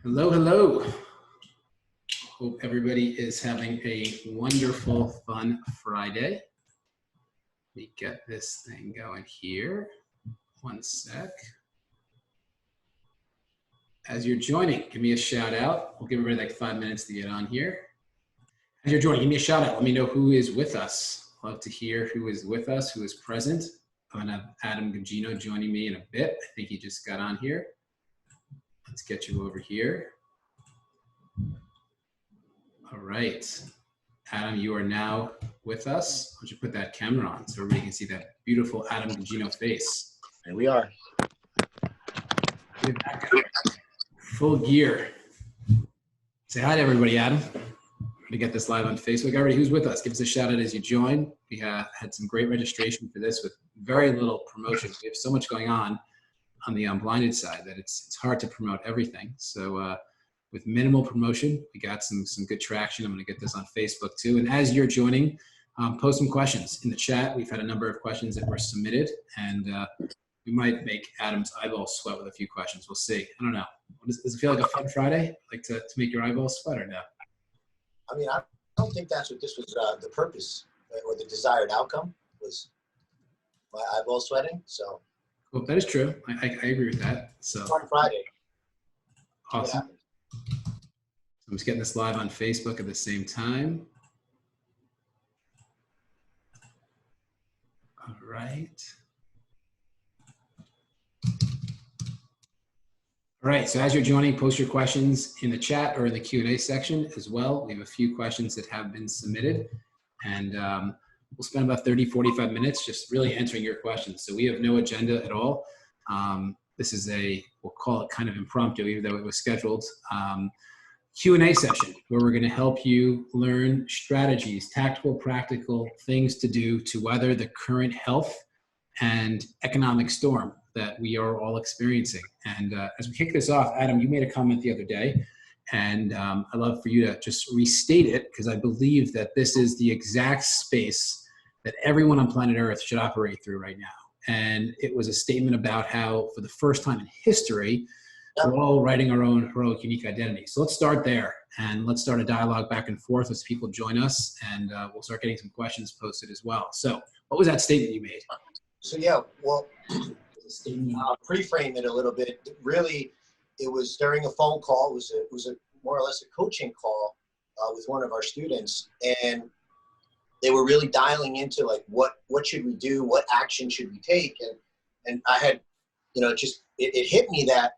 Hello, hello. Hope everybody is having a wonderful, fun Friday. Let me get this thing going here. One sec. As you're joining, give me a shout out. We'll give everybody like 5 minutes to get on here. As you're joining, give me a shout out. Let me know who is with us. Love to hear who is with us, who is present. I'm gonna have Adam Gugino joining me in a bit. I think he just got on here. Let's get you over here. All right. Adam, you are now with us. Why don't you put that camera on so everybody can see that beautiful Adam Gugino face. There we are. Full gear. Say hi to everybody, Adam. I'm gonna get this live on Facebook. Everybody who's with us, give us a shout out as you join. We had some great registration for this with very little promotion. We have so much going on the Unblinded side that it's hard to promote everything. So with minimal promotion, we got some good traction. I'm gonna get this on Facebook too. And as you're joining, post some questions in the chat. We've had a number of questions that were submitted, and we might make Adam's eyeballs sweat with a few questions. We'll see. I don't know. Does it feel like a fun Friday? Like to make your eyeballs sweat or no? I mean, I don't think that's what this was, the purpose or the desired outcome was my eyeball sweating. So. Well, that is true. I agree with that. So. Fun Friday. Awesome. I'm just getting this live on Facebook at the same time. All right. All right, so as you're joining, post your questions in the chat or in the Q&A section as well. We have a few questions that have been submitted, and we'll spend about 30, 45 minutes just really answering your questions. So we have no agenda at all. This is we'll call it kind of impromptu, even though it was scheduled, Q&A session where we're gonna help you learn strategies, tactical, practical things to do to weather the current health and economic storm that we are all experiencing. And as we kick this off, Adam, you made a comment the other day, and I'd love for you to just restate it, because I believe that this is the exact space that everyone on planet Earth should operate through right now. And it was a statement about how, for the first time in history, we're all writing our own heroic, unique identity. So let's start there, and let's start a dialogue back and forth as people join us, and we'll start getting some questions posted as well. So what was that statement you made? So yeah, well, I'll pre-frame it a little bit. Really, it was during a phone call. It was a more or less a coaching call with one of our students, and they were really dialing into like what should we do, what action should we take, and I had, it hit me that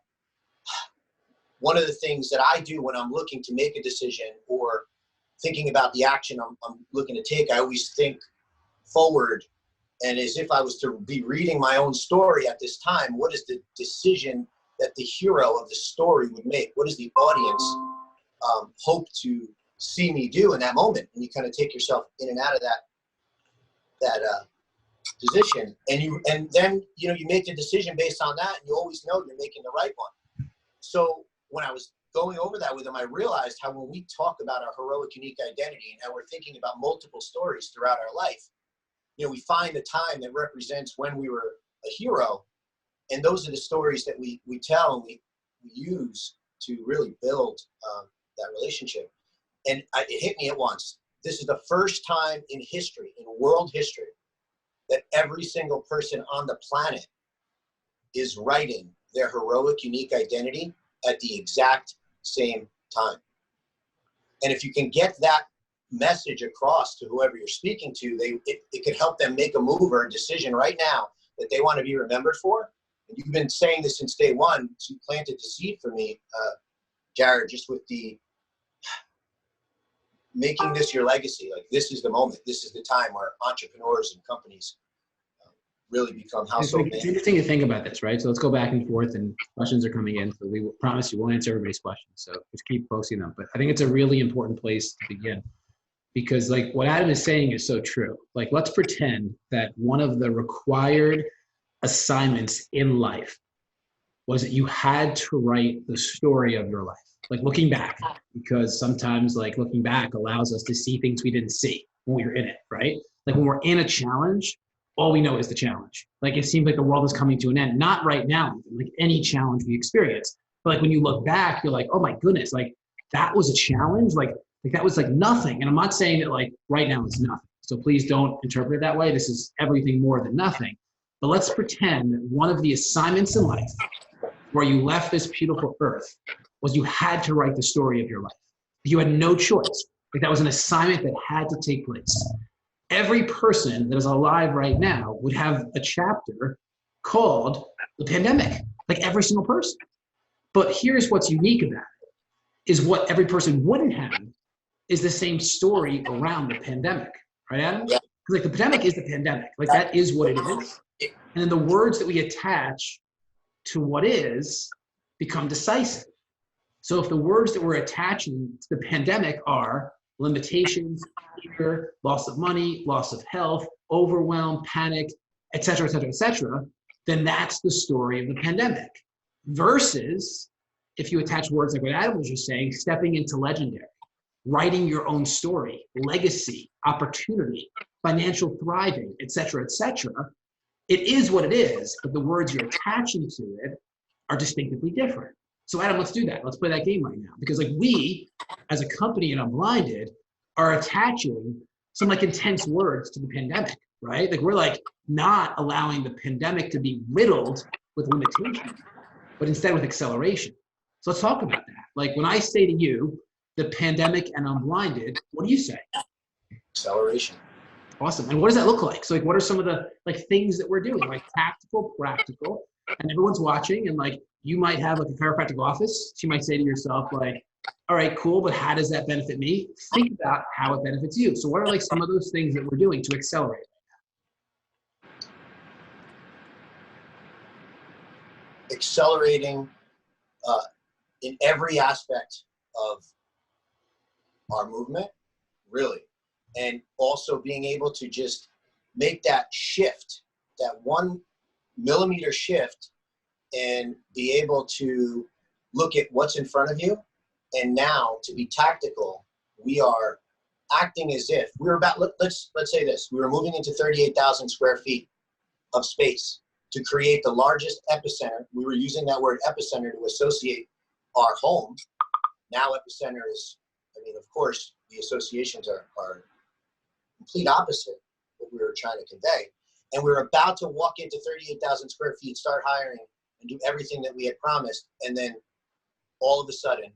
one of the things that I do when I'm looking to make a decision or thinking about the action I'm looking to take, I always think forward. And as if I was to be reading my own story at this time, what is the decision that the hero of the story would make? What does the audience hope to see me do in that moment? And you kind of take yourself in and out of that position, and then you make the decision based on that, and you always know you're making the right one. So when I was going over that with him, I realized how when we talk about our heroic, unique identity and how we're thinking about multiple stories throughout our life, we find a time that represents when we were a hero, and those are the stories that we tell and we use to really build that relationship. And it hit me at once. This is the first time in history, in world history, that every single person on the planet is writing their heroic, unique identity at the exact same time. And if you can get that message across to whoever you're speaking to, it could help them make a move or a decision right now that they want to be remembered for. And you've been saying this since day one. So you planted the seed for me, Jared, just with the making this your legacy. Like, this is the moment. This is the time where entrepreneurs and companies really become household names. It's interesting to think about this, right? So let's go back and forth, and questions are coming in. So we will promise you we'll answer everybody's questions. So just keep posting them. But I think it's a really important place to begin, because like what Adam is saying is so true. Like, let's pretend that one of the required assignments in life was that you had to write the story of your life. Like, looking back, because sometimes like looking back allows us to see things we didn't see when we were in it, right? Like when we're in a challenge, all we know is the challenge. Like, it seems like the world is coming to an end. Not right now, like any challenge we experience, But like when you look back, you're like, oh my goodness, like that was a challenge. Like that was like nothing. And I'm not saying that like right now it's nothing. So please don't interpret it that way. This is everything more than nothing. But let's pretend that one of the assignments in life where you left this beautiful earth was you had to write the story of your life. You had no choice. Like that was an assignment that had to take place. Every person that is alive right now would have a chapter called the pandemic, like every single person. But here's what's unique about it, is what every person wouldn't have is the same story around the pandemic, right, Adam? Yeah. Like the pandemic is the pandemic, like that is what it is. And then the words that we attach to what is become decisive. So if the words that we're attaching to the pandemic are limitations, fear, loss of money, loss of health, overwhelm, panic, et cetera, then that's the story of the pandemic. Versus if you attach words like what Adam was just saying, stepping into legendary, writing your own story, legacy, opportunity, financial thriving, et cetera, it is what it is, but the words you're attaching to it are distinctively different. So Adam, let's do that. Let's play that game right now. Because like we, as a company at Unblinded, are attaching some like intense words to the pandemic, right? Like we're like not allowing the pandemic to be riddled with limitations, but instead with acceleration. So let's talk about that. Like when I say to you, the pandemic and Unblinded, what do you say? Acceleration. Awesome. And what does that look like? So like, what are some of the like things that we're doing? Like tactical, practical, and everyone's watching and like, you might have like a chiropractic office. So you might say to yourself like, all right, cool, but how does that benefit me? Think about how it benefits you. So what are like some of those things that we're doing to accelerate? Accelerating in every aspect of our movement, really. And also being able to just make that shift, that 1 millimeter shift, and be able to look at what's in front of you. And now to be tactical, we are acting as if we're about, let's say this, we were moving into 38,000 square feet of space to create the largest epicenter. We were using that word epicenter to associate our home. Now epicenter is, I mean, of course, the associations are complete opposite what we were trying to convey. And we were about to walk into 38,000 square feet, start hiring and do everything that we had promised. And then all of a sudden,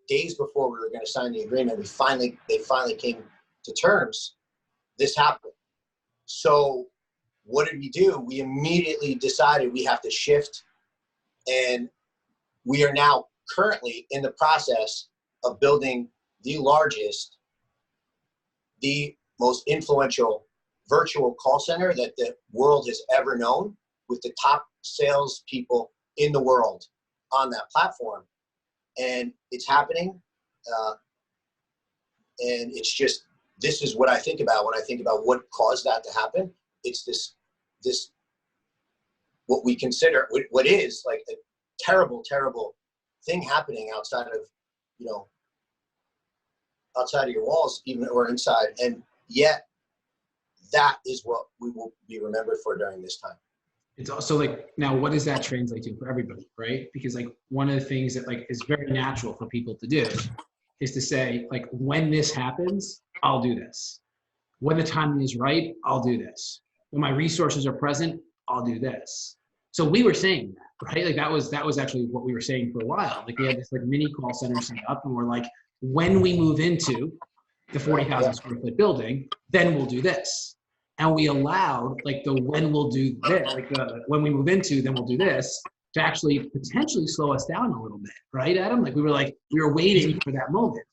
days before we were going to sign the agreement, they finally came to terms. This happened. So what did we do? We immediately decided we have to shift. And we are now currently in the process of building the largest, the most influential virtual call center that the world has ever known, with the top salespeople in the world on that platform. And it's happening. And it's just, this is what I think about when I think about what caused that to happen. It's this what we consider, what is like a terrible, terrible thing happening outside of, outside of your walls, even, or inside. And yet that is what we will be remembered for during this time. It's also like, now what does that translate to for everybody, right? Because like one of the things that like is very natural for people to do is to say like, when this happens, I'll do this. When the timing is right, I'll do this. When my resources are present, I'll do this. So we were saying that, right? Like that was actually what we were saying for a while. Like we had this like mini call center set up and we're like, when we move into the 40,000 square foot building, then we'll do this. And we allowed like the when we'll do this, like the when we move into, then we'll do this, to actually potentially slow us down a little bit, right, Adam? Like we were waiting for that moment.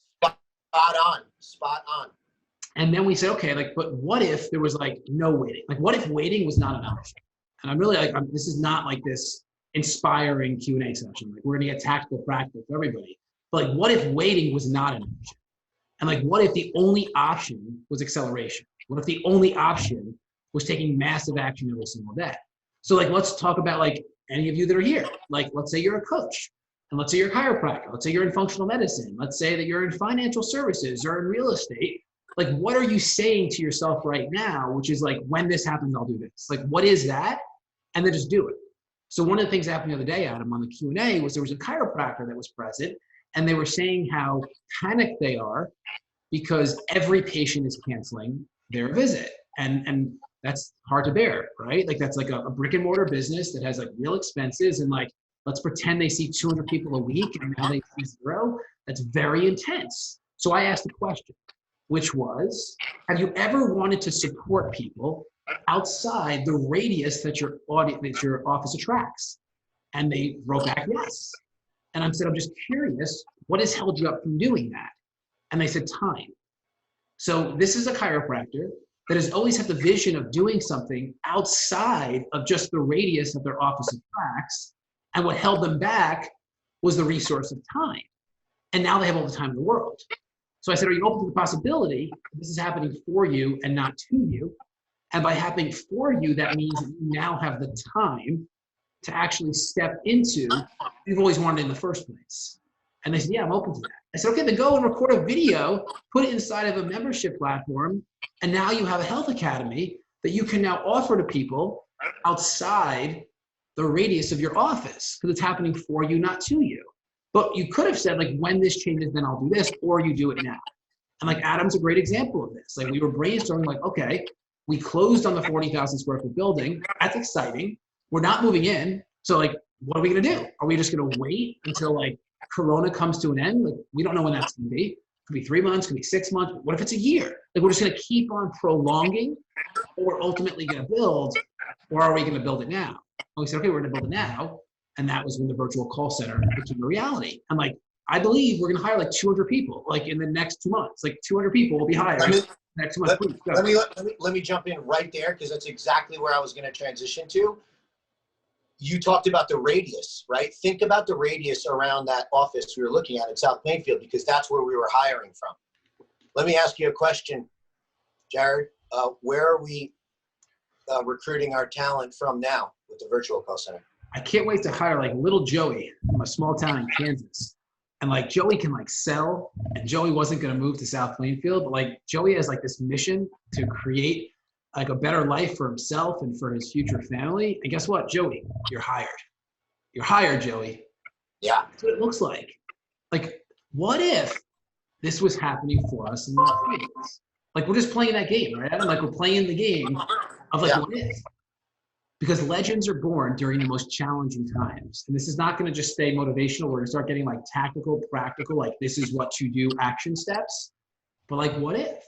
Spot on. And then we said, okay, like, but what if there was like no waiting? Like what if waiting was not an option? And I'm really like, this is not like this inspiring Q&A session. Like we're gonna get tactical practical for everybody. But like, what if waiting was not an option? And like, what if the only option was acceleration? What if the only option was taking massive action every single day? So like, let's talk about like any of you that are here. Like, let's say you're a coach, and let's say you're a chiropractor. Let's say you're in functional medicine. Let's say that you're in financial services or in real estate. Like, what are you saying to yourself right now, which is like, when this happens, I'll do this. Like, what is that? And then just do it. So one of the things that happened the other day, Adam, on the Q&A was there was a chiropractor that was present, and they were saying how panicked they are because every patient is canceling their visit. And that's hard to bear, right? Like that's like a brick and mortar business that has like real expenses, and like, let's pretend they see 200 people a week and now they see 0. That's very intense. So I asked a question, which was, have you ever wanted to support people outside the radius that your office attracts? And they wrote back, yes. And I said, I'm just curious, what has held you up from doing that? And they said, time. So this is a chiropractor that has always had the vision of doing something outside of just the radius that their office attracts. And what held them back was the resource of time. And now they have all the time in the world. So I said, are you open to the possibility that this is happening for you and not to you? And by happening for you, that means that you now have the time to actually step into what you've always wanted in the first place. And they said, yeah, I'm open to that. I said, okay, then go and record a video, put it inside of a membership platform, and now you have a health academy that you can now offer to people outside the radius of your office, because it's happening for you, not to you. But you could have said, like, when this changes, then I'll do this, or you do it now. And like Adam's a great example of this. Like we were brainstorming, like, okay, we closed on the 40,000 square foot building. That's exciting. We're not moving in. So like, what are we gonna do? Are we just gonna wait until like Corona comes to an end? Like, we don't know when that's gonna be. It could be 3 months, could be 6 months. What if it's a year? Like, we're just gonna keep on prolonging, or we're ultimately gonna build, or are we gonna build it now? And we said, okay, we're gonna build it now. And that was when the virtual call center became a reality. I'm like, I believe we're gonna hire like 200 people, like in the next 2 months. Like 200 people will be hired next month. Let me jump in right there, because that's exactly where I was gonna transition to. You talked about the radius, right? Think about the radius around that office we were looking at in South Plainfield, because that's where we were hiring from. Let me ask you a question, Jared. Where are we recruiting our talent from now with the virtual call center? I can't wait to hire like little Joey from a small town in Kansas. And like Joey can like sell, and Joey wasn't gonna move to South Plainfield, but like Joey has like this mission to create like a better life for himself and for his future family. And guess what, Joey, you're hired. You're hired, Joey. Yeah. That's what it looks like. Like, what if this was happening for us in the audience? Like, we're just playing that game, right? Like, we're playing the game of like, what if? Because legends are born during the most challenging times. And this is not gonna just stay motivational. We're gonna start getting like tactical, practical, like this is what to do action steps. But like, what if?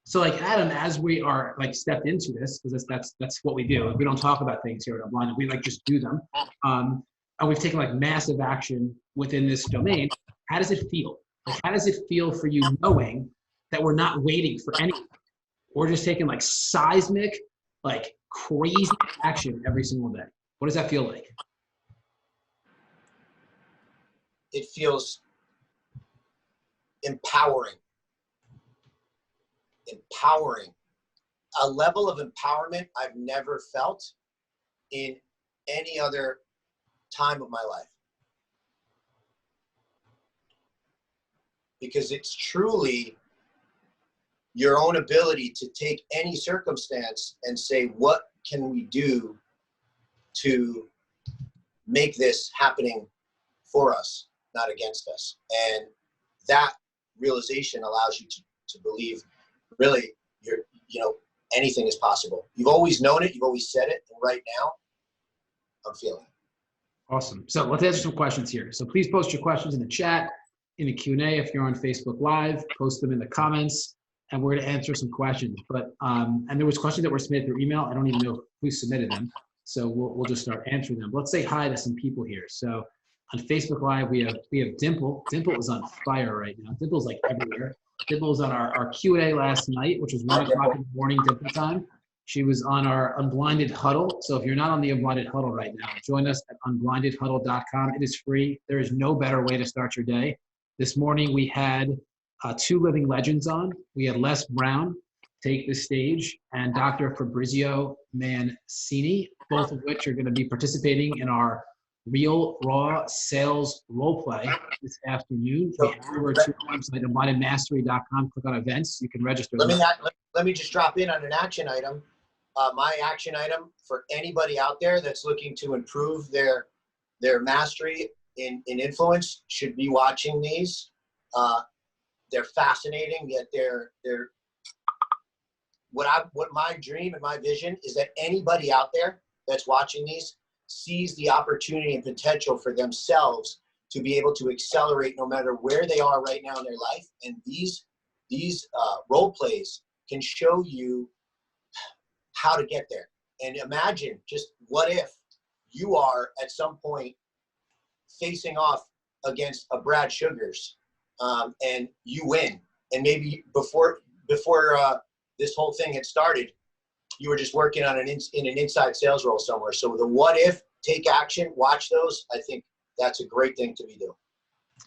So like Adam, as we are like stepped into this, because that's what we do. We don't talk about things here at Unblinded. We like just do them. And we've taken like massive action within this domain. How does it feel? Like, how does it feel for you knowing that we're not waiting for anything? We're just taking like seismic, like crazy action every single day. What does that feel like? It feels empowering. Empowering. A level of empowerment I've never felt in any other time of my life. Because it's truly your own ability to take any circumstance and say, what can we do to make this happening for us, not against us? And that realization allows you to believe, really, anything is possible. You've always known it, you've always said it, and right now, I'm feeling it. Awesome. So let's answer some questions here. So please post your questions in the chat, in the Q&A. If you're on Facebook Live, post them in the comments, and we're going to answer some questions. But and there was questions that were submitted through email. I don't even know who submitted them, so we'll just start answering them. Let's say hi to some people here. So on Facebook Live, we have Dimple. Dimple is on fire right now. Dimple's like everywhere. Dimple was on our Q&A last night, which was 1 o'clock in the morning Dimple time. She was on our Unblinded Huddle. So if you're not on the Unblinded Huddle right now, join us at unblindedhuddle.com. It is free. There is no better way to start your day. This morning we had 2 living legends on. We had Les Brown take the stage and Dr. Fabrizio Mancini, both of which are going to be participating in our Real Raw Sales Role Play this afternoon. We head over to our website, unblindedmastery.com, click on events. You can register. Let me just drop in on an action item. my action item for anybody out there that's looking to improve their mastery in influence should be watching these. They're fascinating, yet they're what my dream and my vision is that anybody out there that's watching these sees the opportunity and potential for themselves to be able to accelerate no matter where they are right now in their life. And these role plays can show you how to get there. And imagine just what if you are at some point facing off against a Brad Sugars, and you win. And maybe before this whole thing had started, you were just working on in an inside sales role somewhere. So the what if, take action, watch those. I think that's a great thing to be doing.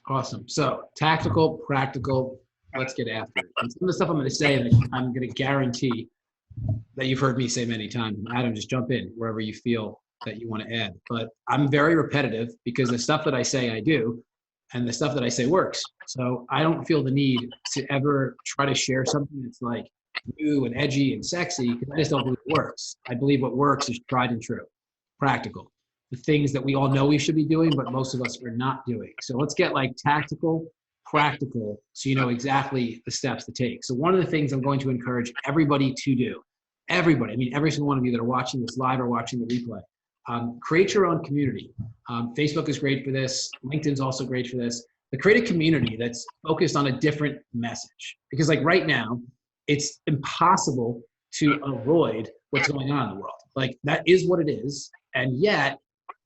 Awesome. So tactical, practical, let's get after it. And some of the stuff I'm going to say, I'm going to guarantee that you've heard me say many times. Adam, just jump in wherever you feel that you want to add. But I'm very repetitive because the stuff that I say I do, and the stuff that I say works. So I don't feel the need to ever try to share something that's like new and edgy and sexy, because I just don't believe it works. I believe what works is tried and true, practical. The things that we all know we should be doing, but most of us are not doing. So let's get like tactical, practical, so you know exactly the steps to take. So one of the things I'm going to encourage everybody to do, everybody, I mean, every single one of you that are watching this live or watching the replay, create your own community. Facebook is great for this. LinkedIn's also great for this. But create a community that's focused on a different message. Because like right now, it's impossible to avoid what's going on in the world. Like that is what it is. And yet,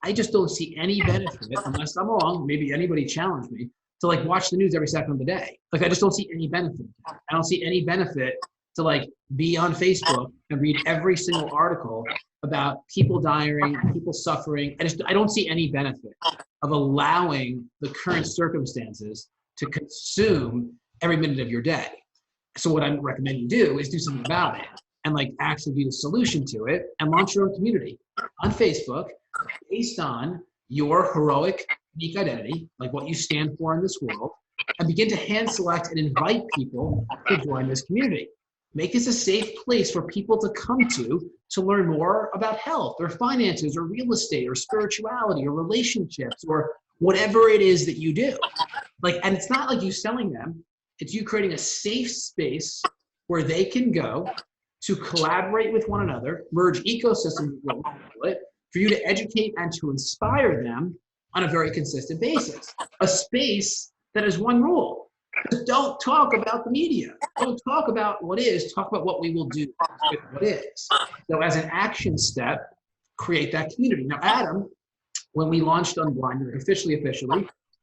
I just don't see any benefit, unless I'm wrong, maybe anybody challenge me, to like watch the news every second of the day. Like I just don't see any benefit. I don't see any benefit to like be on Facebook and read every single article about people dying, people suffering. I don't see any benefit of allowing the current circumstances to consume every minute of your day. So what I recommend you do is do something about it and like actually be the solution to it and launch your own community on Facebook based on your heroic, unique identity, like what you stand for in this world, and begin to hand select and invite people to join this community. Make this a safe place for people to come to learn more about health or finances or real estate or spirituality or relationships or whatever it is that you do. Like, and it's not like you selling them, it's you creating a safe space where they can go to collaborate with one another, merge ecosystems, for you to educate and to inspire them on a very consistent basis. A space that has one rule. Just don't talk about the media. Don't talk about what is, talk about what we will do with what is. So as an action step, create that community. Now, Adam, when we launched Unblinded officially,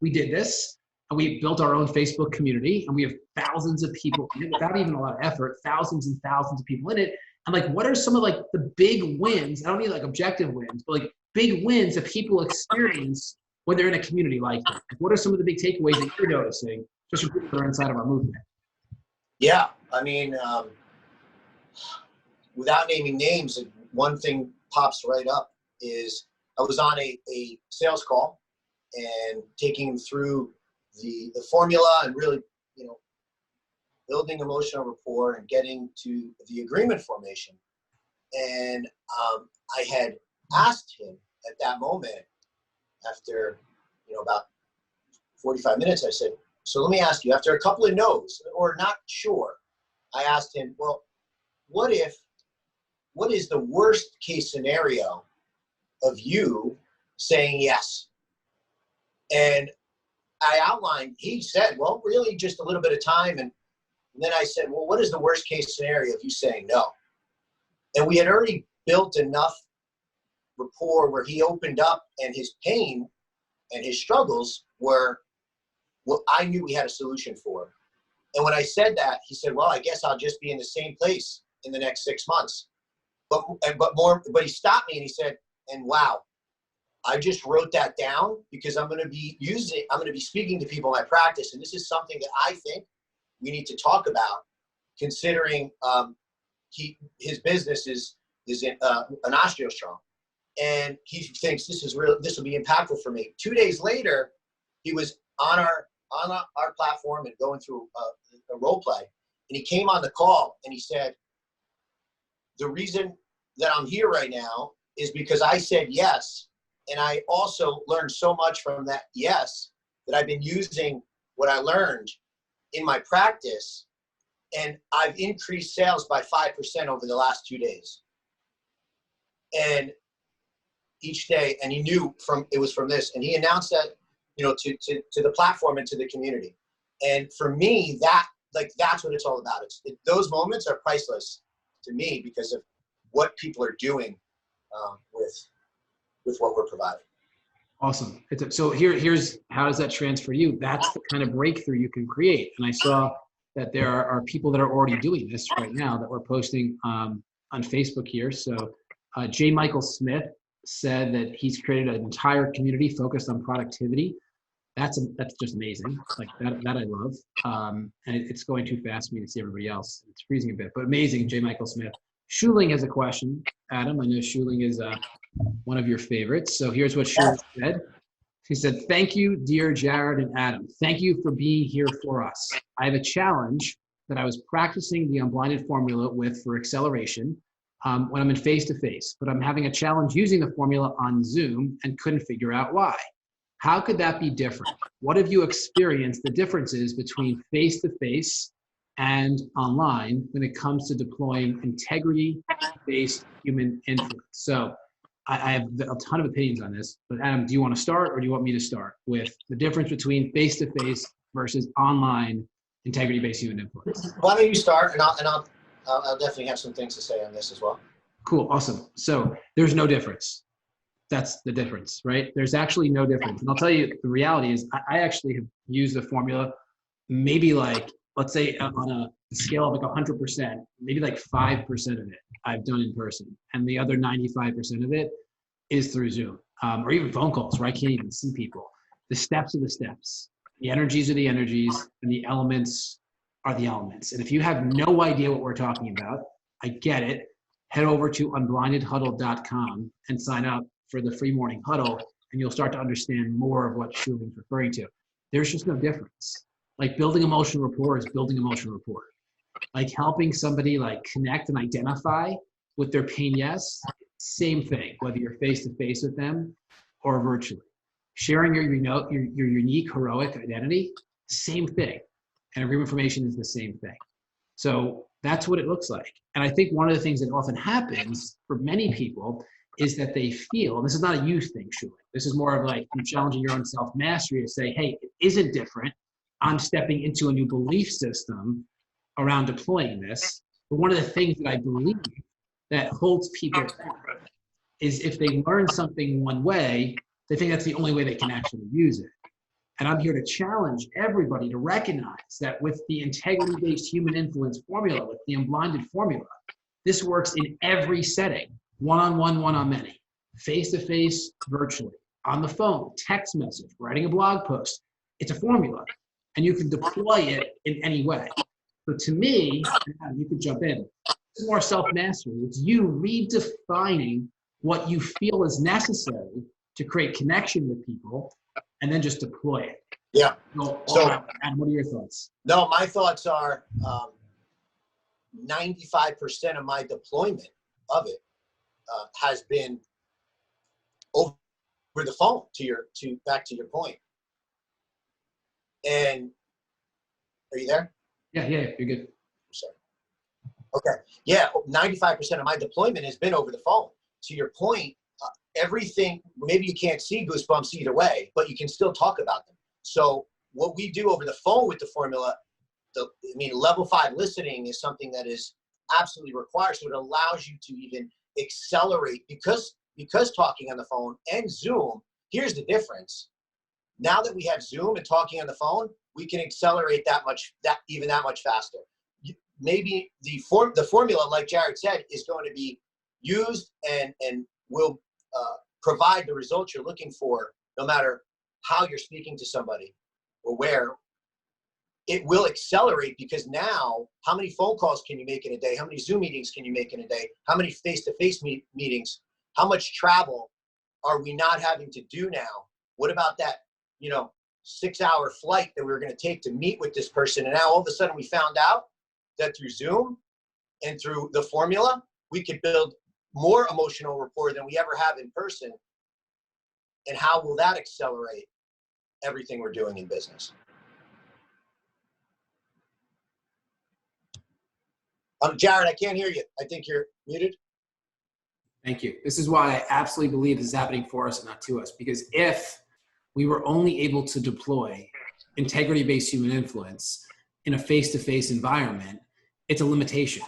we did this, and we built our own Facebook community, and we have thousands of people in it without even a lot of effort, thousands and thousands of people in it. And like, what are some of like the big wins? I don't mean like objective wins, but like big wins that people experience when they're in a community like that. What are some of the big takeaways that you're noticing, just from people that are inside of our movement? Yeah, I mean, without naming names, one thing pops right up is I was on a sales call and taking them through the formula and really, building emotional rapport and getting to the agreement formation. And I had asked him at that moment, after about 45 minutes, I said, so let me ask you, after a couple of no's or not sure, I asked him, well, what is the worst case scenario of you saying yes? And I outlined, he said, well, really just a little bit of time. And then I said, well, what is the worst case scenario of you saying no? And we had already built enough rapport where he opened up, and his pain and his struggles were what I knew we had a solution for. And when I said that, he said, well, I guess I'll just be in the same place in the next 6 months. But he stopped me and he said, and wow, I just wrote that down because I'm going to be speaking to people in my practice. And this is something that I think we need to talk about, considering his business is in an osteostrom, and he thinks this will be impactful for me. 2 days later, he was on our platform and going through a role play, and he came on the call and he said, the reason that I'm here right now is because I said yes. And I also learned so much from that yes that I've been using what I learned in my practice. And I've increased sales by 5% over the last 2 days. And each day, and he knew it was from this, and he announced that, you know, to the platform and to the community. And for me, that's what it's all about. Those moments are priceless to me because of what people are doing with what we're providing. Awesome. So here's how does that transfer to you? That's the kind of breakthrough you can create. And I saw that there are people that are already doing this right now that we're posting on Facebook here. So J. Michael Smith said that he's created an entire community focused on productivity. That's just amazing. Like that I love. And it's going too fast for me to see everybody else. It's freezing a bit, but amazing, J. Michael Smith. Schuling has a question. Adam, I know Schuling is one of your favorites. So here's what Schuling said. He said, thank you, dear Jared and Adam. Thank you for being here for us. I have a challenge that I was practicing the Unblinded formula with for acceleration when I'm in face-to-face, but I'm having a challenge using the formula on Zoom and couldn't figure out why. How could that be different? What have you experienced the differences between face-to-face and online when it comes to deploying integrity-based human influence? So I have a ton of opinions on this, but Adam, do you want to start or do you want me to start with the difference between face-to-face versus online integrity-based human influence? Why don't you start, and I'll definitely have some things to say on this as well. Cool, awesome. So there's no difference. That's the difference, right? There's actually no difference. And I'll tell you, the reality is I actually have used the formula maybe like, let's say on a scale of like 100%, maybe like 5% of it I've done in person. And the other 95% of it is through Zoom or even phone calls where I can't even see people. The steps are the steps. The energies are the energies and the elements are the elements. And if you have no idea what we're talking about, I get it. Head over to unblindedhuddle.com and sign up for the free morning huddle, and you'll start to understand more of what Schuling's referring to. There's just no difference. Like building emotional rapport is building emotional rapport. Like helping somebody like connect and identify with their pain, yes, same thing, whether you're face-to-face with them or virtually. Sharing your unique heroic identity, same thing. And every information is the same thing. So that's what it looks like. And I think one of the things that often happens for many people is that they feel, this is not a you thing, Schuling. This is more of like you challenging your own self-mastery to say, hey, it isn't different. I'm stepping into a new belief system around deploying this. But one of the things that I believe that holds people back is if they learn something one way, they think that's the only way they can actually use it. And I'm here to challenge everybody to recognize that with the integrity-based human influence formula, with the Unblinded formula, this works in every setting. One-on-one, one-on-many, face-to-face, virtually, on the phone, text message, writing a blog post. It's a formula, and you can deploy it in any way. So to me, you could jump in, it's more self-mastery. It's you redefining what you feel is necessary to create connection with people, and then just deploy it. Yeah. So Adam, what are your thoughts? No, my thoughts are 95% of my deployment of it has been over the phone. Back to your point. And are you there? Yeah, you're good. I'm sorry. Okay. Yeah, 95% of my deployment has been over the phone. To your point, everything, maybe you can't see Goosebumps either way, but you can still talk about them. So what we do over the phone with the formula, level 5 listening is something that is absolutely required. So it allows you to even accelerate because talking on the phone and Zoom, here's the difference. Now that we have Zoom and talking on the phone, we can accelerate that much faster. Maybe the formula, like Jared said, is going to be used and will provide the results you're looking for, no matter how you're speaking to somebody or where. It will accelerate because now, how many phone calls can you make in a day? How many Zoom meetings can you make in a day? How many face-to-face meetings? How much travel are we not having to do now? What about that, 6-hour flight that we were going to take to meet with this person? And now all of a sudden we found out that through Zoom and through the formula, we could build more emotional rapport than we ever have in person. And how will that accelerate everything we're doing in business? Jared, I can't hear you. I think you're muted. Thank you. This is why I absolutely believe this is happening for us and not to us. Because if we were only able to deploy integrity-based human influence in a face-to-face environment, it's a limitation.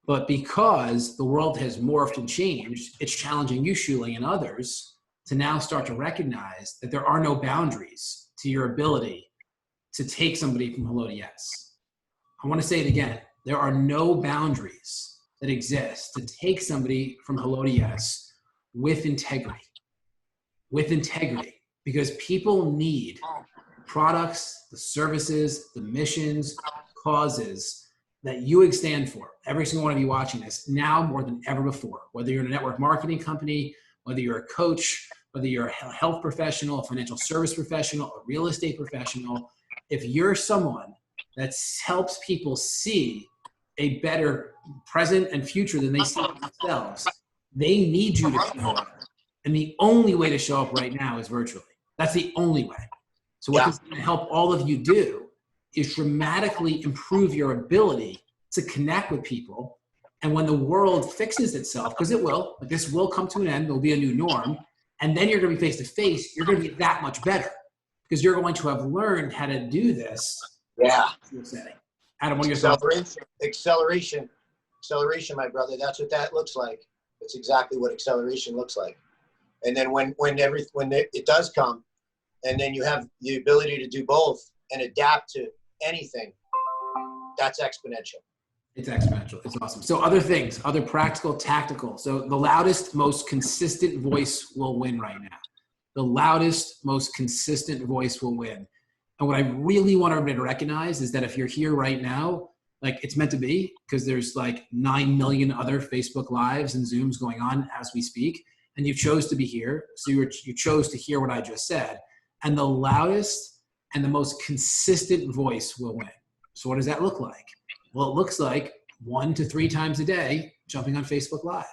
But because the world has morphed and changed, it's challenging you, Shuli, and others to now start to recognize that there are no boundaries to your ability to take somebody from hello to yes. I want to say it again. There are no boundaries that exist to take somebody from hello to yes with integrity. With integrity. Because people need products, the services, the missions, causes that you stand for. Every single one of you watching this now more than ever before. Whether you're in a network marketing company, whether you're a coach, whether you're a health professional, a financial service professional, a real estate professional, if you're someone that helps people see a better present and future than they see themselves, they need you to show up. And the only way to show up right now is virtually. That's the only way. So what this is going to help all of you do is dramatically improve your ability to connect with people. And when the world fixes itself, because it will, but this will come to an end, there'll be a new norm, and then you're going to be face to face, you're going to be that much better because you're going to have learned how to do this. Yeah. Adam, what are your thoughts? Acceleration, my brother. That's what that looks like. It's exactly what acceleration looks like. And then when it does come, and then you have the ability to do both and adapt to anything, that's exponential. It's exponential. It's awesome. So other things, other practical, tactical. So the loudest, most consistent voice will win right now. The loudest, most consistent voice will win. And what I really want everybody to recognize is that if you're here right now, like it's meant to be, because there's like 9 million other Facebook Lives and Zooms going on as we speak, and you chose to be here. So you chose to hear what I just said. And the loudest and the most consistent voice will win. So what does that look like? Well, it looks like 1 to 3 times a day, jumping on Facebook Live,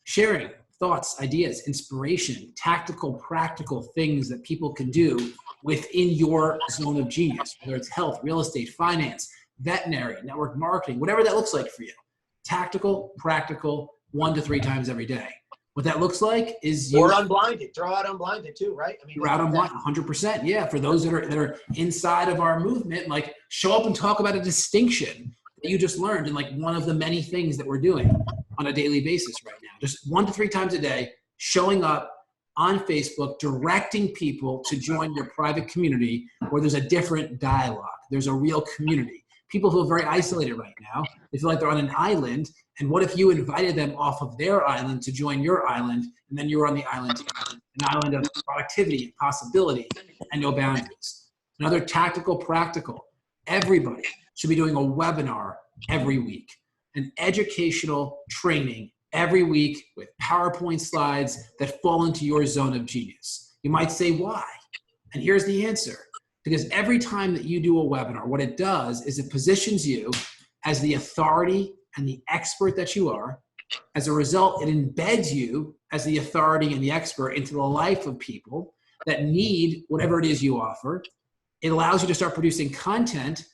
sharing thoughts, ideas, inspiration, tactical, practical things that people can do within your zone of genius, whether it's health, real estate, finance, veterinary, network marketing, whatever that looks like for you. Tactical, practical, 1 to 3 times every day. What that looks like is or Unblinded. Throw out Unblinded too, right? I mean, you're out Unblinded, 100%. Yeah, for those that are inside of our movement, like show up and talk about a distinction that you just learned in like one of the many things that we're doing on a daily basis right now. Just 1 to 3 times a day, showing up on Facebook, directing people to join your private community where there's a different dialogue. There's a real community. People feel very isolated right now. They feel like they're on an island. And what if you invited them off of their island to join your island, and then you were on the island together, an island of productivity, possibility, and no boundaries. Another tactical, practical. Everybody should be doing a webinar every week, an educational training every week with PowerPoint slides that fall into your zone of genius. You might say, why? And here's the answer. Because every time that you do a webinar, what it does is it positions you as the authority and the expert that you are. As a result, it embeds you as the authority and the expert into the life of people that need whatever it is you offer. It allows you to start producing content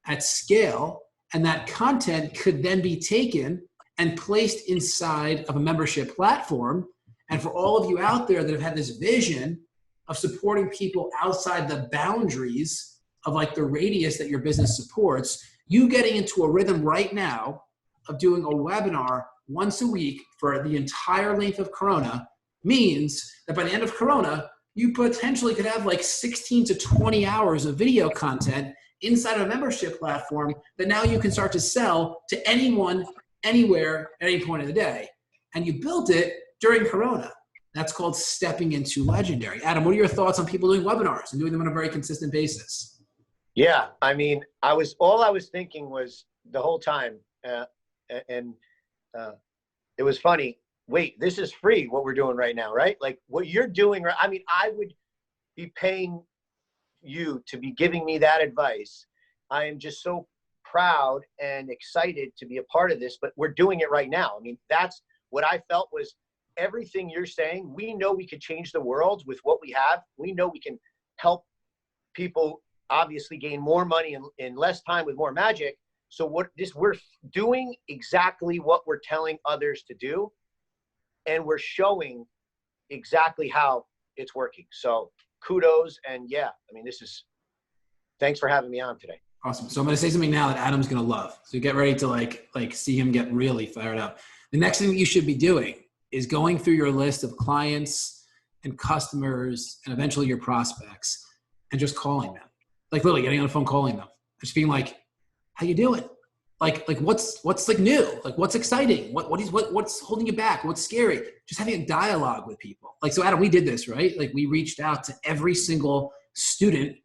at scale, and that content could then be taken and placed inside of a membership platform. And for all of you out there that have had this vision of supporting people outside the boundaries of like the radius that your business supports, you getting into a rhythm right now of doing a webinar once a week for the entire length of Corona means that by the end of Corona, you potentially could have like 16 to 20 hours of video content inside of a membership platform that now you can start to sell to anyone, anywhere, at any point of the day. And you built it during Corona. That's called stepping into legendary. Adam, what are your thoughts on people doing webinars and doing them on a very consistent basis? Yeah, I mean, all I was thinking was the whole time, it was funny. Wait, this is free, what we're doing right now, right? Like what you're doing, I mean, I would be paying you to be giving me that advice. I am just so proud and excited to be a part of this, but we're doing it right now. I mean, that's what I felt was everything you're saying, we know we could change the world with what we have. We know we can help people obviously gain more money in less time with more magic. So we're doing exactly what we're telling others to do, and we're showing exactly how it's working. So kudos. And yeah, I mean, thanks for having me on today. Awesome. So I'm going to say something now that Adam's going to love. So get ready to like see him get really fired up. The next thing that you should be doing is going through your list of clients and customers and eventually your prospects and just calling them. Like literally getting on the phone, calling them, just being like, how you doing? Like what's like new? Like what's exciting? What's holding you back? What's scary? Just having a dialogue with people. Like, so Adam, we did this, right? Like we reached out to every single student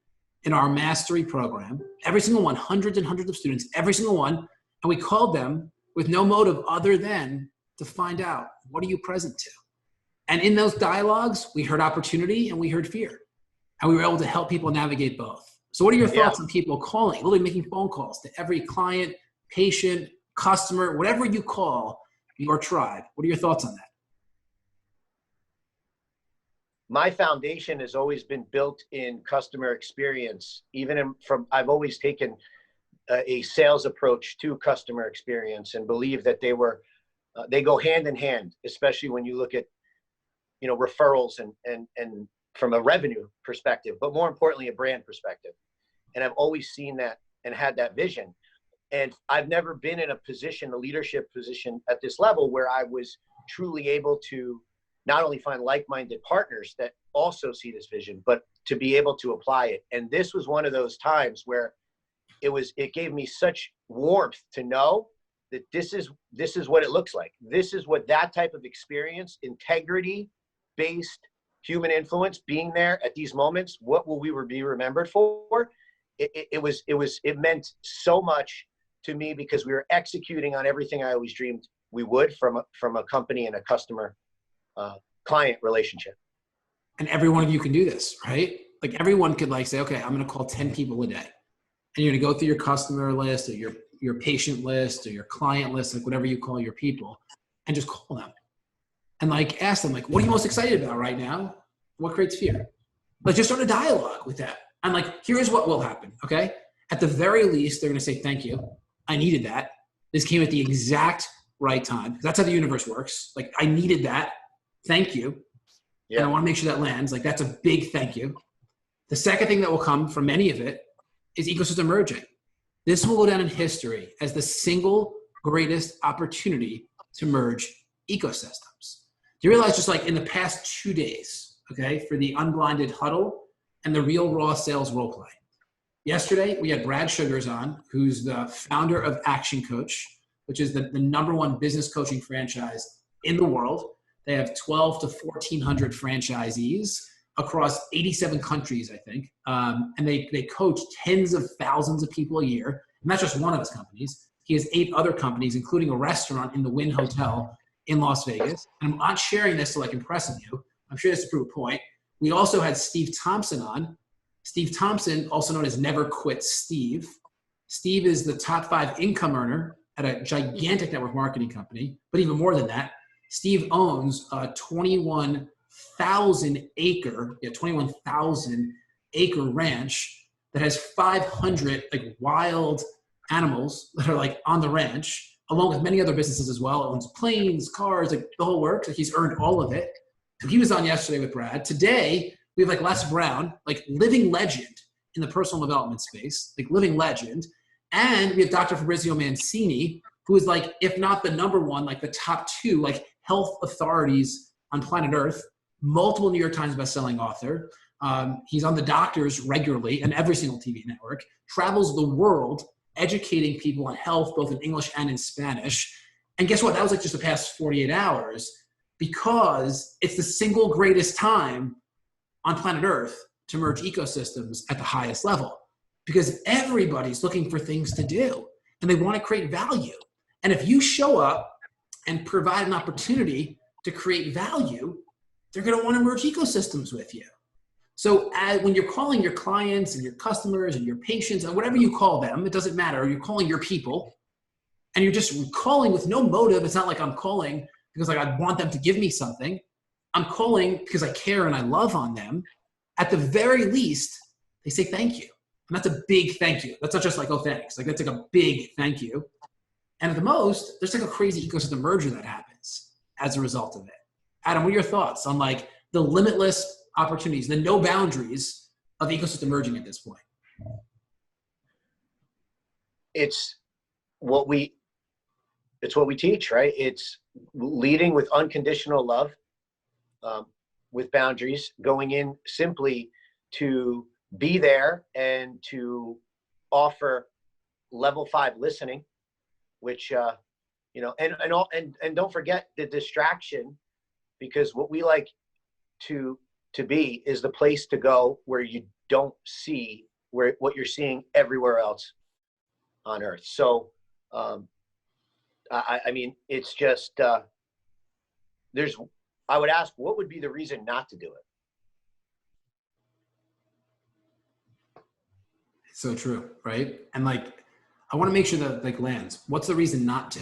in our mastery program, every single one, hundreds and hundreds of students, every single one. And we called them with no motive other than to find out, what are you present to? And in those dialogues, we heard opportunity and we heard fear. And we were able to help people navigate both. So what are your thoughts on people calling, literally making phone calls to every client, patient, customer, whatever you call your tribe? What are your thoughts on that? My foundation has always been built in customer experience. I've always taken a sales approach to customer experience and believe that they go hand in hand, especially when you look at, referrals and from a revenue perspective, but more importantly, a brand perspective. And I've always seen that and had that vision. And I've never been in a leadership position at this level where I was truly able to not only find like-minded partners that also see this vision, but to be able to apply it. And this was one of those times where it gave me such warmth to know that this is what it looks like. This is what that type of experience, integrity-based human influence, being there at these moments, what will we be remembered for? It meant so much to me because we were executing on everything I always dreamed we would from a company and a customer client relationship. And every one of you can do this, right? Like everyone could say, okay, I'm going to call 10 people a day. And you're going to go through your customer list or your patient list or your client list, like whatever you call your people, and just call them. And ask them, what are you most excited about right now? What creates fear? Just start a dialogue with that. And here's what will happen, okay? At the very least, they're going to say, thank you. I needed that. This came at the exact right time. That's how the universe works. I needed that. Thank you. Yeah. And I want to make sure that lands. That's a big thank you. The second thing that will come from many of it is ecosystem merging. This will go down in history as the single greatest opportunity to merge ecosystems. Do you realize just in the past 2 days, okay, for the Unblinded HUDDLE and the Real Raw Sales Roleplay. Yesterday, we had Brad Sugars on, who's the founder of Action Coach, which is the #1 business coaching franchise in the world. They have 12 to 1,400 franchisees across 87 countries, I think. And they coach tens of thousands of people a year. And that's just one of his companies. He has 8 other companies, including a restaurant in the Wynn Hotel in Las Vegas. And I'm not sharing this to impress you. I'm sure this to prove a point. We also had Steve Thompson on. Steve Thompson, also known as Never Quit Steve. Steve is the top 5 income earner at a gigantic network marketing company. But even more than that, Steve owns a 21,000 acre ranch that has 500 wild animals that are on the ranch, along with many other businesses as well. It owns planes, cars, the whole works. He's earned all of it. So he was on yesterday with Brad. Today, we have Les Brown, living legend in the personal development space, living legend. And we have Dr. Fabrizio Mancini, who is if not the #1, the top 2, health authorities on planet Earth, multiple New York Times bestselling author. He's on the doctors regularly and every single TV network, travels the world, educating people on health, both in English and in Spanish. And guess what? That was just the past 48 hours because it's the single greatest time on planet Earth to merge ecosystems at the highest level because everybody's looking for things to do and they want to create value. And if you show up and provide an opportunity to create value, they're going to want to merge ecosystems with you. So when you're calling your clients and your customers and your patients and whatever you call them, it doesn't matter. You're calling your people and you're just calling with no motive. It's not like I'm calling because like I want them to give me something. I'm calling because I care and I love on them. At the very least, they say thank you. And that's a big thank you. That's not just like, oh, thanks. Like that's like a big thank you. And at the most, there's like a crazy ecosystem merger that happens as a result of it. Adam, what are your thoughts on like the limitless opportunities, the no boundaries of ecosystem merging at this point? It's what we teach, right? It's leading with unconditional love, with boundaries, going in simply to be there and to offer level 5 listening, which you know, and don't forget the distraction, because what we like to be is the place to go where you don't see what you're seeing everywhere else on earth. So I mean, it's just I would ask, what would be the reason not to do it? It's so true, right? And like, I want to make sure that like lands. What's the reason not to?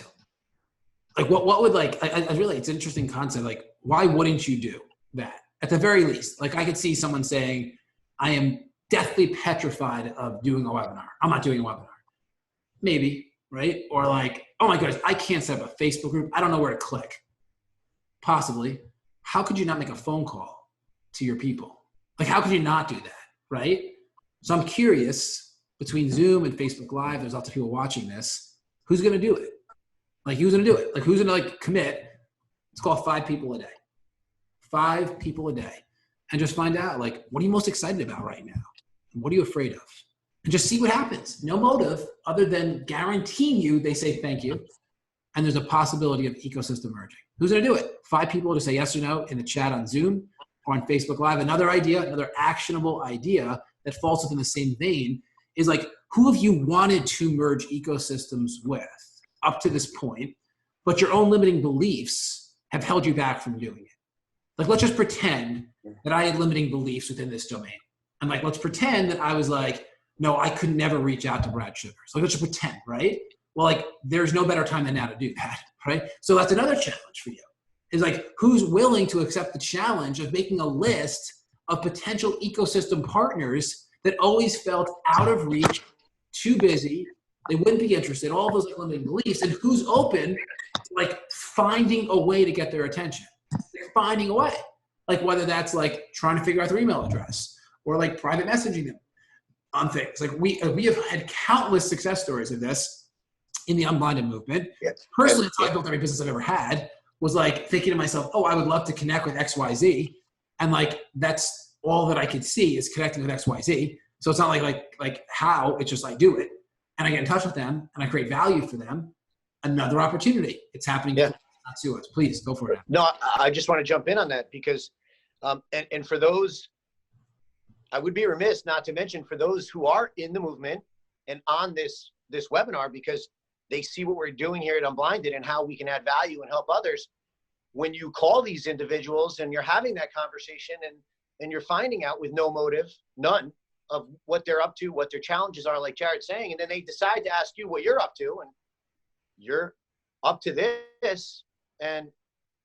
Like, what would like? I really, it's an interesting concept. Like, why wouldn't you do that? At the very least, like I could see someone saying, "I am deathly petrified of doing a webinar. I'm not doing a webinar." Maybe, right? Or like, "Oh my goodness, I can't set up a Facebook group. I don't know where to click." Possibly. How could you not make a phone call to your people? Like, how could you not do that, right? So I'm curious, between Zoom and Facebook Live, there's lots of people watching this. Who's going to do it? Like, who's going to do it? Like, who's going to like commit? Let's call 5 people a day. 5 people a day. And just find out, like, what are you most excited about right now? And what are you afraid of? And just see what happens. No motive other than guaranteeing you they say thank you. And there's a possibility of ecosystem merging. Who's going to do it? 5 people to say yes or no in the chat on Zoom or on Facebook Live. Another idea, another actionable idea that falls within the same vein is like, who have you wanted to merge ecosystems with up to this point, but your own limiting beliefs have held you back from doing it? Like, let's just pretend that I had limiting beliefs within this domain. And like, let's pretend that I was like, no, I could never reach out to Brad Sugar. So let's just pretend, right? Well, like, there's no better time than now to do that, right? So that's another challenge for you. Is like, who's willing to accept the challenge of making a list of potential ecosystem partners that always felt out of reach, too busy, they wouldn't be interested, all those like limiting beliefs, and who's open to like finding a way to get their attention, like finding a way, like whether that's like trying to figure out their email address or like private messaging them on things. Like we have had countless success stories of this in the Unblinded movement. Yes. Personally, that's how I built every business I've ever had, was like thinking to myself, oh, I would love to connect with XYZ. And like, that's all that I could see is connecting with XYZ. So it's not like how, it's just I do it. And I get in touch with them and I create value for them. Another opportunity. It's happening. Yeah. To us. Please go for it. No, I just want to jump in on that because, and for those, I would be remiss not to mention for those who are in the movement and on this webinar, because they see what we're doing here at Unblinded and how we can add value and help others. When you call these individuals and you're having that conversation and you're finding out with no motive, none, of what they're up to, what their challenges are, like Jared's saying, and then they decide to ask you what you're up to, and you're up to this, and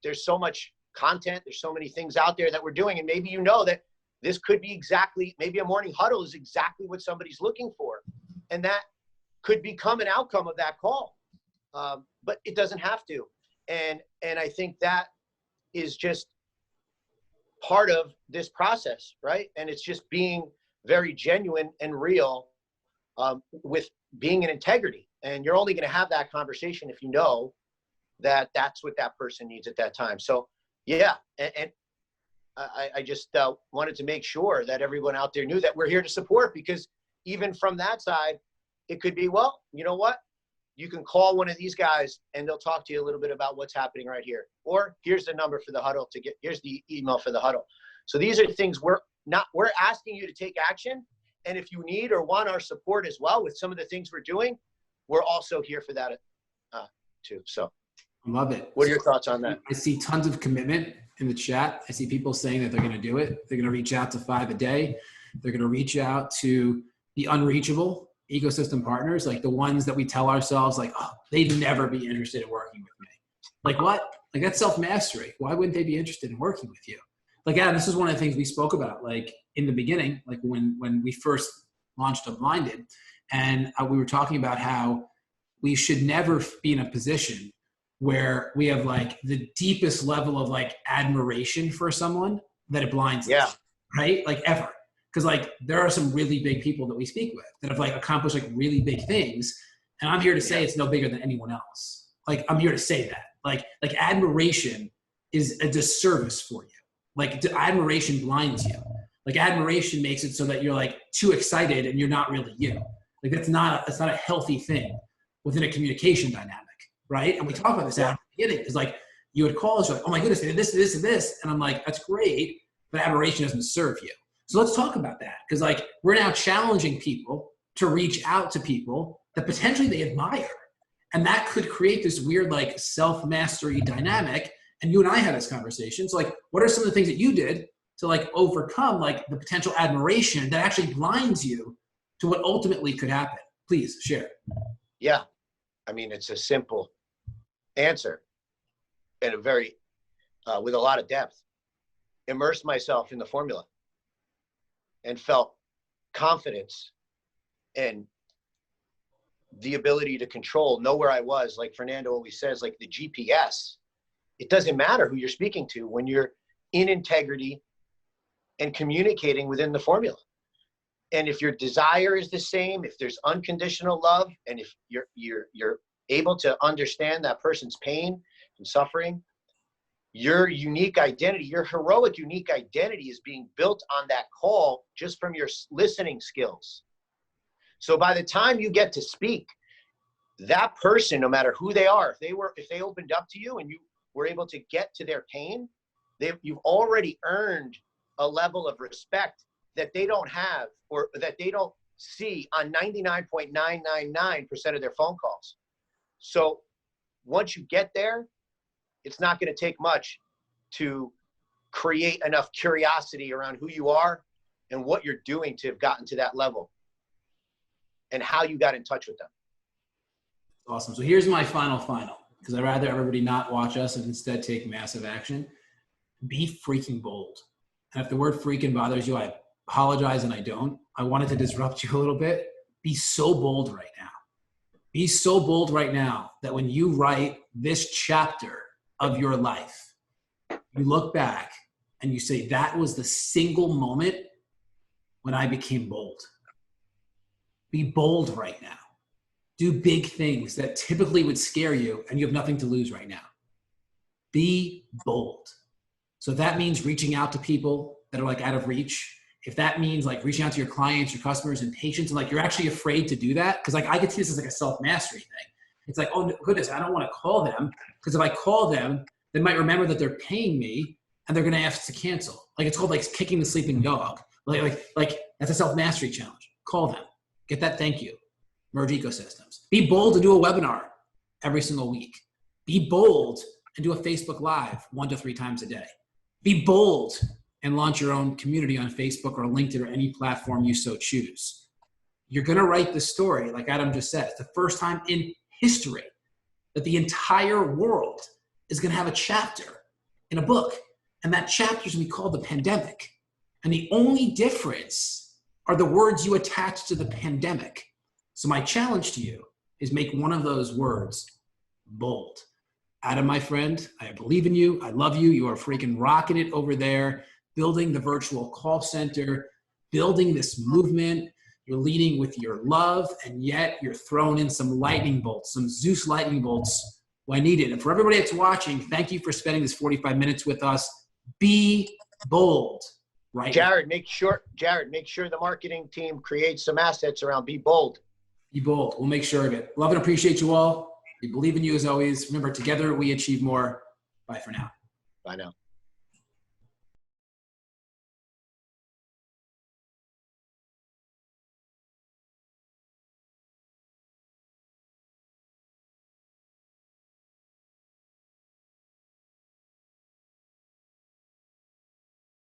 there's so much content, there's so many things out there that we're doing, and maybe you know that this could be exactly, maybe a morning huddle is exactly what somebody's looking for, and that could become an outcome of that call, but it doesn't have to. And I think that is just part of this process, right? And it's just being very genuine and real with being in integrity. And you're only going to have that conversation if you know that that's what that person needs at that time. So yeah, and I just wanted to make sure that everyone out there knew that we're here to support, because even from that side, it could be, well, you know what? You can call one of these guys and they'll talk to you a little bit about what's happening right here. Or here's the number for the huddle here's the email for the huddle. So these are things we're asking you to take action. And if you need or want our support as well with some of the things we're doing, we're also here for that too. So I love it. What are your thoughts on that? I see tons of commitment in the chat. I see people saying that they're going to do it. They're going to reach out to 5 a day. They're going to reach out to the unreachable ecosystem partners, like the ones that we tell ourselves like, oh, they'd never be interested in working with me. Like what? Like that's self-mastery. Why wouldn't they be interested in working with you? Like, Adam, this is one of the things we spoke about, like in the beginning, like when we first launched Unblinded, and we were talking about how we should never be in a position where we have like the deepest level of like admiration for someone that it blinds us, right? Like ever. Because like there are some really big people that we speak with that have like accomplished like really big things. And I'm here to say it's no bigger than anyone else. Like I'm here to say that. Like admiration is a disservice for you. Like admiration blinds you. Like admiration makes it so that you're like too excited and you're not really you. Like that's not a healthy thing within a communication dynamic, right? And we talk about this at the beginning. It's like you would call us, you're like, oh my goodness, they did this, this, and this. And I'm like, that's great, but admiration doesn't serve you. So let's talk about that. Because like we're now challenging people to reach out to people that potentially they admire. And that could create this weird like self-mastery dynamic. And you and I had this conversation. So like, what are some of the things that you did to like overcome like the potential admiration that actually blinds you to what ultimately could happen? Please share. Yeah. I mean, it's a simple answer and a very, with a lot of depth. Immerse myself in the formula and felt confidence and the ability to know where I was. Like Fernando always says, like the GPS, it doesn't matter who you're speaking to when you're in integrity and communicating within the formula. And if your desire is the same, if there's unconditional love, and if you're able to understand that person's pain and suffering, your unique identity, your heroic unique identity is being built on that call just from your listening skills. So by the time you get to speak, that person, no matter who they are, if they opened up to you and you were able to get to their pain, you've already earned a level of respect that they don't have, or that they don't see on 99.999% of their phone calls. So once you get there, it's not going to take much to create enough curiosity around who you are and what you're doing to have gotten to that level and how you got in touch with them. Awesome. So here's my final, because I'd rather everybody not watch us and instead take massive action. Be freaking bold. And if the word freaking bothers you, I apologize and I don't. I wanted to disrupt you a little bit. Be so bold right now. Be so bold right now that when you write this chapter of your life, you look back and you say, that was the single moment when I became bold. Be bold right now. Do big things that typically would scare you and you have nothing to lose right now. Be bold. So if that means reaching out to people that are like out of reach, if that means like reaching out to your clients, your customers and patients, and like you're actually afraid to do that, because like I could see this as like a self-mastery thing. It's like, oh goodness, I don't want to call them, because if I call them, they might remember that they're paying me and they're going to ask to cancel. Like it's called like kicking the sleeping dog. Like that's a self-mastery challenge. Call them, get that thank you, merge ecosystems. Be bold to do a webinar every single week. Be bold and do a Facebook Live 1 to 3 times a day. Be bold and launch your own community on Facebook or LinkedIn or any platform you so choose. You're going to write the story, like Adam just said. It's the first time in history that the entire world is going to have a chapter in a book. And that chapter is going to be called the pandemic. And the only difference are the words you attach to the pandemic. So my challenge to you is make one of those words bold. Adam, my friend, I believe in you. I love you. You are freaking rocking it over there, building the virtual call center, building this movement. You're leading with your love, and yet you're throwing in some lightning bolts, some Zeus lightning bolts when needed. And for everybody that's watching, thank you for spending this 45 minutes with us. Be bold, right? Jared, make sure the marketing team creates some assets around Be Bold. Be bold. We'll make sure of it. Love and appreciate you all. We believe in you as always. Remember, together we achieve more. Bye for now. Bye now.